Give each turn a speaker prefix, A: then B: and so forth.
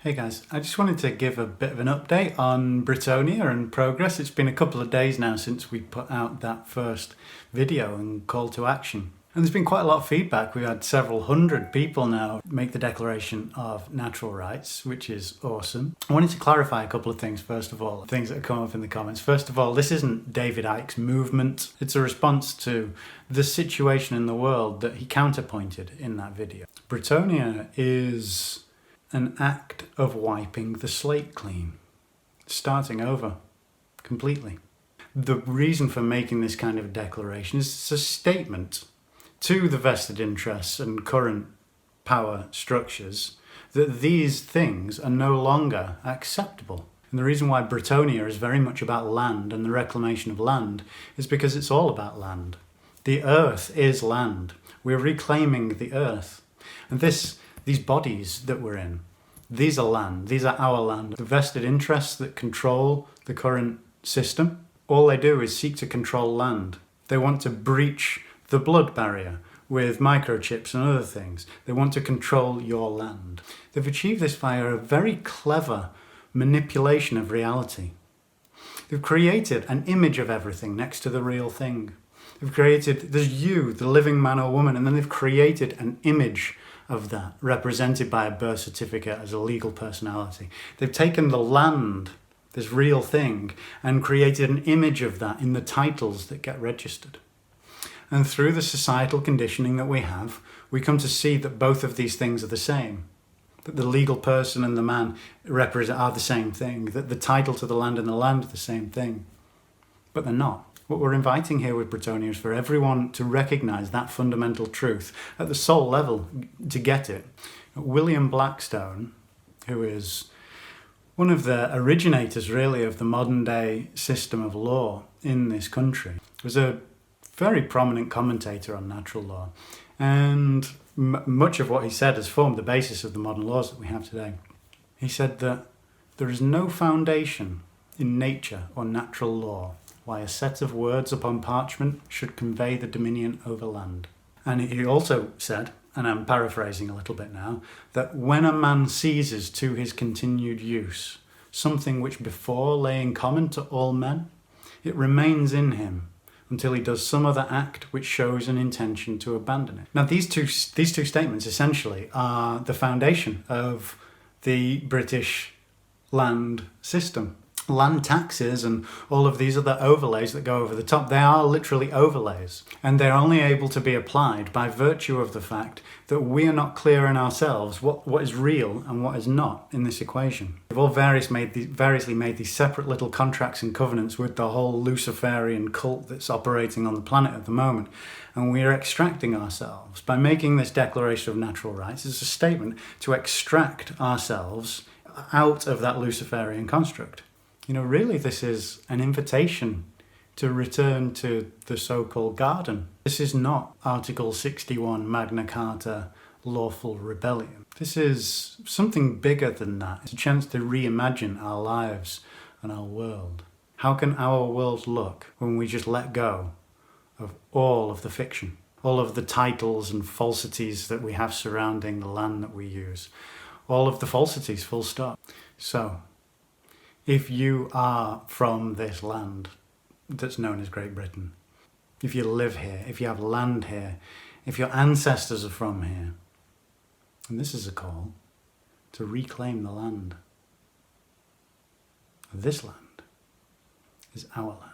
A: Hey guys, I just wanted to give a bit of an update on Britonia and progress. It's been a couple of days now since we put out that first video and call to action. And there's been quite a lot of feedback. We've had several hundred people now make the Declaration of Natural Rights, which is awesome. I wanted to clarify a couple of things, first of all, things that have come up in the comments. First of all, this isn't David Icke's movement. It's a response to the situation in the world that he counterpointed in that video. Britonia is an act of wiping the slate clean, starting over completely. The reason for making this kind of declaration is it's a statement to the vested interests and current power structures that these things are no longer acceptable. And the reason why Britonia is very much about land and the reclamation of land is because it's all about land. The earth is land. We're reclaiming the earth. And these bodies that we're in, these are land, these are our land. The vested interests that control the current system, all they do is seek to control land. They want to breach the blood barrier with microchips and other things. They want to control your land. They've achieved this via a very clever manipulation of reality. They've created an image of everything next to the real thing. There's you, the living man or woman, and then they've created an image of that, represented by a birth certificate as a legal personality. They've taken the land, this real thing, and created an image of that in the titles that get registered. And through the societal conditioning that we have, we come to see that both of these things are the same. That the legal person and the man are the same thing. That the title to the land and the land are the same thing. But they're not. What we're inviting here with Britonia is for everyone to recognise that fundamental truth at the soul level, to get it. William Blackstone, who is one of the originators really of the modern day system of law in this country, was a very prominent commentator on natural law. And much of what he said has formed the basis of the modern laws that we have today. He said that there is no foundation in nature or natural law why a set of words upon parchment should convey the dominion over land. And he also said, and I'm paraphrasing a little bit now, that when a man seizes to his continued use something which before lay in common to all men, it remains in him until he does some other act which shows an intention to abandon it. Now these two statements essentially are the foundation of the British land system. Land taxes and all of these other overlays that go over the top, they are literally overlays, and they're only able to be applied by virtue of the fact that we are not clear in ourselves what is real and what is not in this equation. We've all variously made these separate little contracts and covenants with the whole Luciferian cult that's operating on the planet at the moment, and we are extracting ourselves. By making this Declaration of Natural Rights, it's a statement to extract ourselves out of that Luciferian construct. You know, really this is an invitation to return to the so-called garden. This is not Article 61 Magna Carta lawful rebellion. This is something bigger than that. It's a chance to reimagine our lives and our world. How can our world look when we just let go of all of the fiction, all of the titles and falsities that we have surrounding the land that we use, all of the falsities, full stop. So, if you are from this land that's known as Great Britain, if you live here, if you have land here, if your ancestors are from here, and this is a call to reclaim the land. This land is our land.